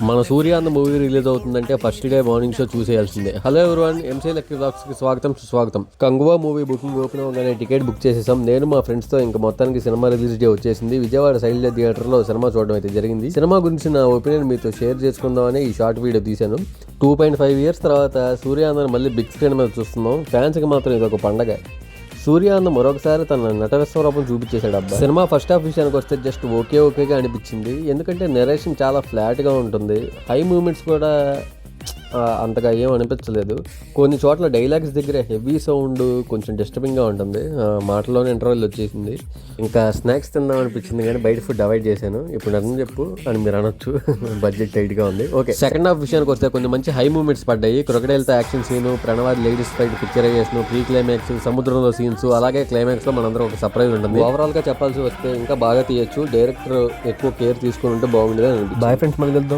మన Suryandhra movie release అవుతుందంటే first day morning show చూసేయాల్సిందే. హలో ఎవరివన్, ఎంసీ లక్కీ వ్లాగ్స్కి స్వాగతం సుస్వాగతం. కంగువా మూవీ బుకింగ్ ఓపెన్ అవగానే టికెట్ బుక్ చేసేసాం. నేను మా ఫ్రెండ్స్తో ఇంకా మొత్తానికి సినిమా రిలీజ్ డే వచ్చేసింది. విజయవాడ శైలజ థియేటర్లో సినిమా చూడడం అయితే జరిగింది. సినిమా గురించి నా ఒపీనియన్ మీతో షేర్ చేసుకుందామని ఈ షార్ట్ వీడియో తీశాను. 2.5 years తర్వాత సూర్యాంధ్రను మళ్ళీ బిగ్ స్క్రీన్ మీద చూస్తున్నాం. ఫ్యాన్స్కి మాత్రం ఇది ఒక పండగ. సూర్యాంధ్ర మరొకసారి తన నట విశ్వరూపం చూపించేశాడు. అబ్బా, సినిమా ఫస్ట్ హాఫ్ విషయానికి వస్తే జస్ట్ ఓకేగా అనిపించింది. ఎందుకంటే నెరేషన్ చాలా ఫ్లాట్గా ఉంటుంది. హై మూమెంట్స్ కూడా అంతగా ఏం అనిపించలేదు. కొన్ని చోట్ల డైలాగ్స్ దగ్గర హెవీ సౌండ్ కొంచెం డిస్టర్బింగ్గా ఉంటుంది. మాటలోనే ఇంటర్వెల్ వచ్చేసింది. ఇంకా స్నాక్స్ తిందాం అనిపించింది కానీ బయట ఫుడ్ అవాయిడ్ చేశాను. ఇప్పుడు అర్థం చెప్పు అని మీరు అనొచ్చు, బడ్జెట్ టైట్గా ఉంది. ఓకే, సెకండ్ హాఫ్ విషయానికి వస్తే కొన్ని మంచి హై మూమెంట్స్ పడ్డాయి. క్రొకడైల్తో యాక్షన్ సీను, ప్రణవాది ladies fight picturization, pre climax, సముద్రంలో సీన్స్, అలాగే క్లైమాక్స్లో మనందరం ఒక సర్ప్రైజ్ ఉంటుంది. ఓవరాల్గా చెప్పాల్సి వస్తే ఇంకా బాగా తీయచ్చు. డైరెక్టర్ ఎక్కువ కేర్ తీసుకుని ఉంటే బాగుండేది అని అనిపించింది. బాయ్ ఫ్రెండ్స్, మళ్ళీ వెళ్దాం.